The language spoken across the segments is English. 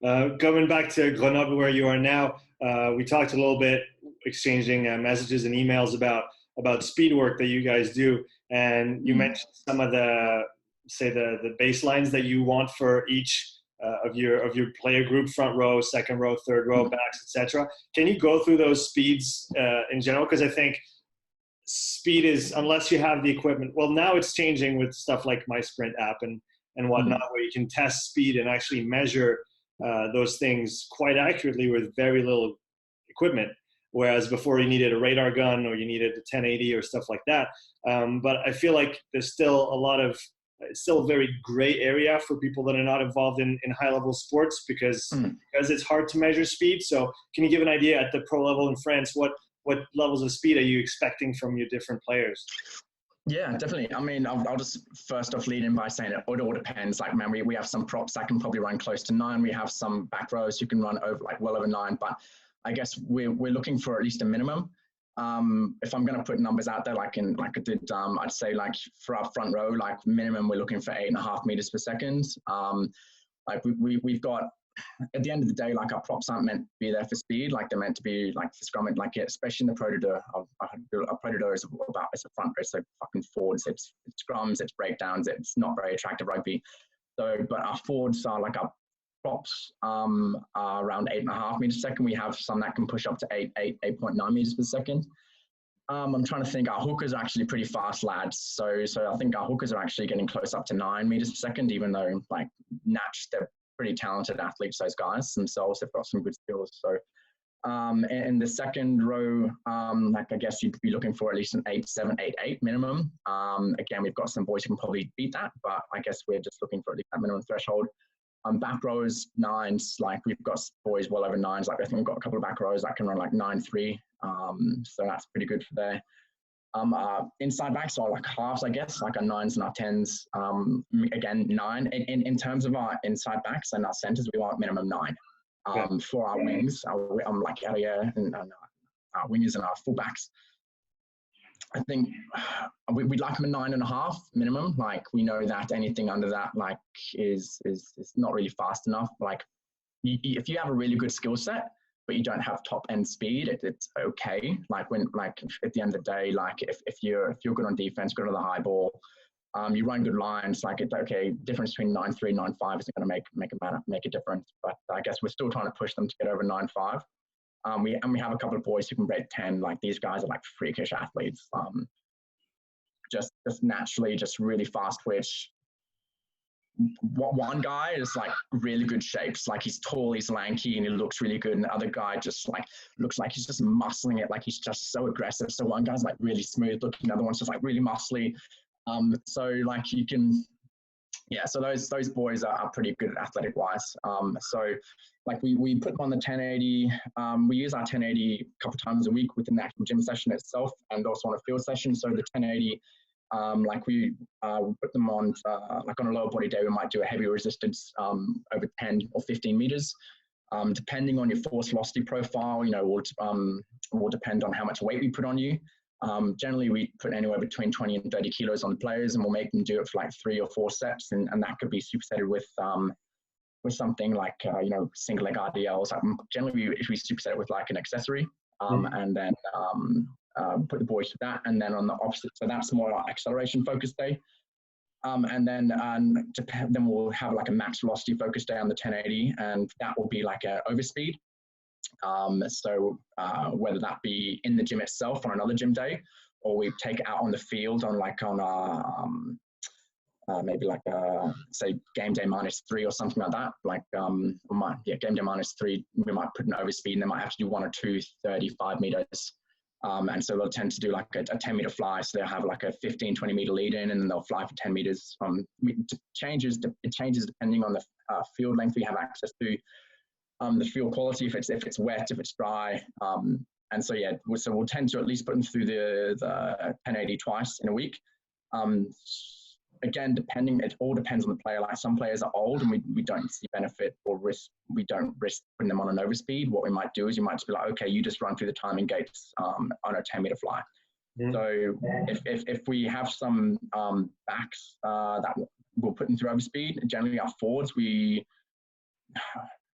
Coming back to Grenoble, where you are now, we talked a little bit, exchanging messages and emails about speed work that you guys do, and you mentioned some of the baselines that you want for each of your player group: front row, second row, third row, backs, etc. Can you go through those speeds in general? Because I think speed is, unless you have the equipment. Well, now it's changing with stuff like My Sprint app and whatnot, where you can test speed and actually measure those things quite accurately with very little equipment. Whereas before you needed a radar gun or you needed a 1080 or stuff like that. But I feel like there's still it's still a very gray area for people that are not involved in high level sports because it's hard to measure speed. So can you give an idea at the pro level in France, what levels of speed are you expecting from your different players? Yeah, definitely. I mean, I'll just first off lead in by saying it all depends. Like, man, we have some props that can probably run close to 9. We have some back rows who can run over well over 9. But I guess we're looking for at least a minimum. If I'm going to put numbers out there, like I did, I'd say like for our front row, like minimum, we're looking for 8.5 meters per second. Like we've got, at the end of the day, like our props aren't meant to be there for speed. Like they're meant to be like for scrumming, like especially in the préparateur. A préparateur is it's a front row, so fucking forwards, it's scrums, it's breakdowns, it's not very attractive rugby. So, but our forwards are like our props are around 8.5 meters per second. We have some that can push up to 8.9 meters per second. I'm trying to think. Our hookers are actually pretty fast lads, so I think our hookers are actually getting close up to 9 meters per second. Even though like Natch, they're pretty talented athletes. Those guys themselves have got some good skills. So in the second row, like I guess you'd be looking for at least an 8.7, 8.8 minimum. Again, we've got some boys who can probably beat that, but I guess we're just looking for at least that minimum threshold. Back rows, 9s, like we've got boys well over 9s. Like I think we've got a couple of back rows that can run like 9.3. So that's pretty good for there. Inside backs are like halves, I guess, like our 9s and our 10s. Again, 9. In terms of our inside backs and our centers, we want minimum 9. For our wings, like area and our wingers and our fullbacks, I think we'd like them a 9.5 minimum. Like we know that anything under that like is not really fast enough. Like if you have a really good skill set but you don't have top end speed, it's okay. Like at the end of the day, like if you're good on defense, good on the high ball, you run good lines, like it's okay. Difference between 9.3 and 9.5 isn't going to make a difference. But I guess we're still trying to push them to get over 9.5. We have a couple of boys who can break 10. Like these guys are like freakish athletes. Just naturally, just really fast twitch. One guy is like really good shapes. Like he's tall, he's lanky, and he looks really good. And the other guy just like looks like he's just muscling it. Like he's just so aggressive. So one guy's like really smooth looking. The other one's just like really muscly. So like you can, yeah. So those boys are pretty good athletic wise. So like we put them on the 1080. We use our 1080 a couple times a week within the actual gym session itself, and also on a field session. So the 1080. Like we put them on, like on a lower body day, we might do a heavy resistance over 10 or 15 meters. Depending on your force velocity profile, you know, will depend on how much weight we put on you. Generally, we put anywhere between 20 and 30 kilos on the players, and we'll make them do it for like 3 or 4 sets, and that could be supersetted with something like you know, single leg RDLs. Like generally, we superset it with like an accessory, and then put the boys to that, and then on the opposite, so that's more like acceleration focused day, and then we'll have like a max velocity focused day on the 1080, and that will be like a overspeed. So whether that be in the gym itself on another gym day, or we take it out on the field on maybe like say game day -3 or something like that. Like game day -3, we might put an overspeed, and they might have to do 1 or 2 35 meters. And so they'll tend to do like a 10 meter fly. So they'll have like a 15-20 meter lead in, and then they'll fly for 10 meters. It changes depending on the field length we have access to, the field quality, if it's wet, if it's dry. And so yeah, so we'll tend to at least put them through the 1080 twice in a week. Again, it all depends on the player. Like some players are old and we don't see benefit or risk. We don't risk putting them on an overspeed. What we might do is you might just be like, okay, you just run through the timing gates on a 10 meter fly. So if we have some backs that we'll put them through overspeed, generally our forwards,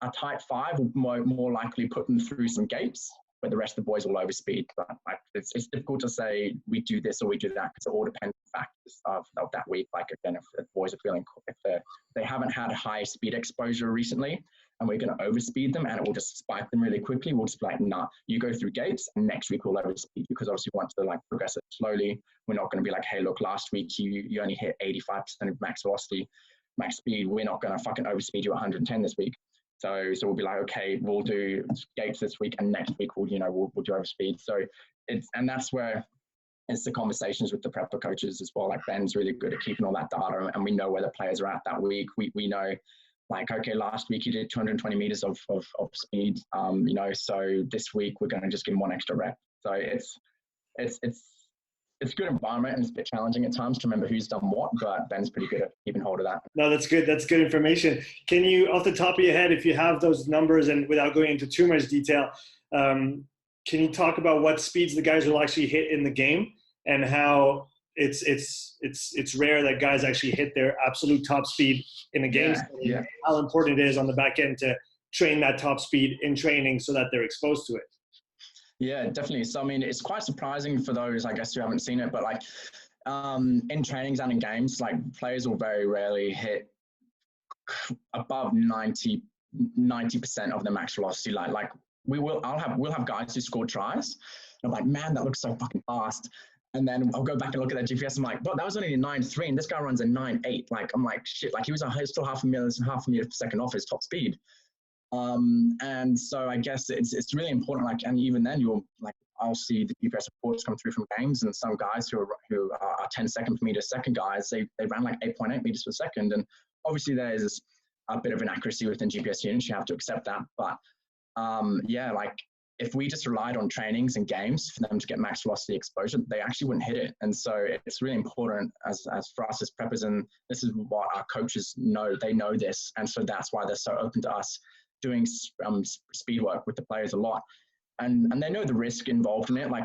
a tight 5 will more likely put them through some gates, but the rest of the boys will overspeed. But like, it's difficult to say we do this or we do that, because it all depends on factors of that week. Like, again, if the boys are feeling, if they haven't had high speed exposure recently, and we're going to overspeed them and it will just spike them really quickly, we'll just be like, nah, you go through gates and next week we'll overspeed, because obviously we want to like progress it slowly. We're not going to be like, hey, look, last week you only hit 85% of max velocity, max speed. We're not going to fucking overspeed you 110 this week. So we'll be like, okay, we'll do gates this week and next week we'll do overspeed. So and that's where it's the conversations with the prepper coaches as well. Like, Ben's really good at keeping all that data, and we know where the players are at that week. We know, like, okay, last week you did 220 meters of speed, so this week we're going to just give him one extra rep. So it's a good environment, and it's a bit challenging at times to remember who's done what, but Ben's pretty good at keeping hold of that. No, that's good. That's good information. Can you, off the top of your head, if you have those numbers and without going into too much detail, can you talk about what speeds the guys will actually hit in the game, and how it's rare that guys actually hit their absolute top speed in a game? Yeah. How important it is on the back end to train that top speed in training so that they're exposed to it. Yeah, definitely. So, I mean, it's quite surprising for those, I guess, who haven't seen it, but like in trainings and in games, like, players will very rarely hit above 90% of the max velocity. Like we'll have guys who score tries, and I'm like, man, that looks so fucking fast. And then I'll go back and look at their GPS. I'm like, but that was only a 9.3, and this guy runs a 9.8. Like, I'm like, shit. Like, he was still half a meter per second off his top speed. And so I guess it's really important. Like, and even then, I'll see the GPS reports come through from games, and some guys who are 10 second per meter second guys, they ran like 8.8 meters per second. And obviously there's a bit of inaccuracy within GPS units. You have to accept that. But like, if we just relied on trainings and games for them to get max velocity exposure, they actually wouldn't hit it. And so it's really important as for us as preppers, and this is what our coaches know. They know this, and so that's why they're so open to us doing speed work with the players a lot. And they know the risk involved in it. Like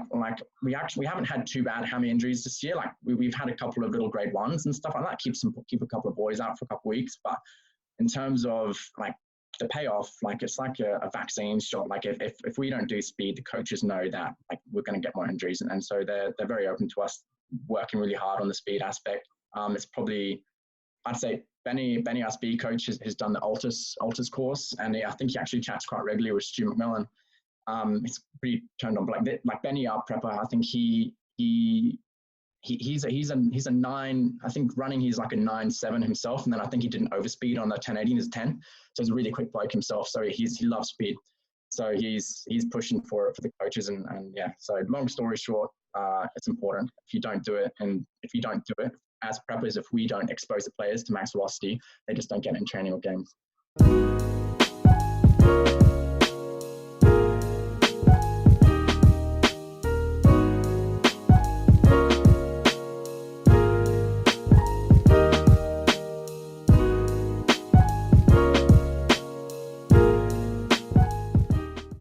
we haven't had too bad hammy injuries this year. Like, we've had a couple of little grade 1s and stuff like that. Keep a couple of boys out for a couple of weeks. But in terms of like the payoff, like, it's like a vaccine shot. Like, if we don't do speed, the coaches know that, like, we're going to get more injuries, and so they're very open to us working really hard on the speed aspect. It's probably, I'd say, Benny, our speed coach, has done the Altus course, and I think he actually chats quite regularly with Stu McMillan. It's pretty turned on. Like Benny, our prepper, I think he's a 9. I think running he's like a 9.7 himself, and then I think he did an overspeed on the 1080 in his 10. So he's a really quick bloke himself. So he loves speed. So he's pushing for it for the coaches, and yeah. So long story short, it's important. If you don't do it as preppers, if we don't expose the players to max velocity, they just don't get in training or games.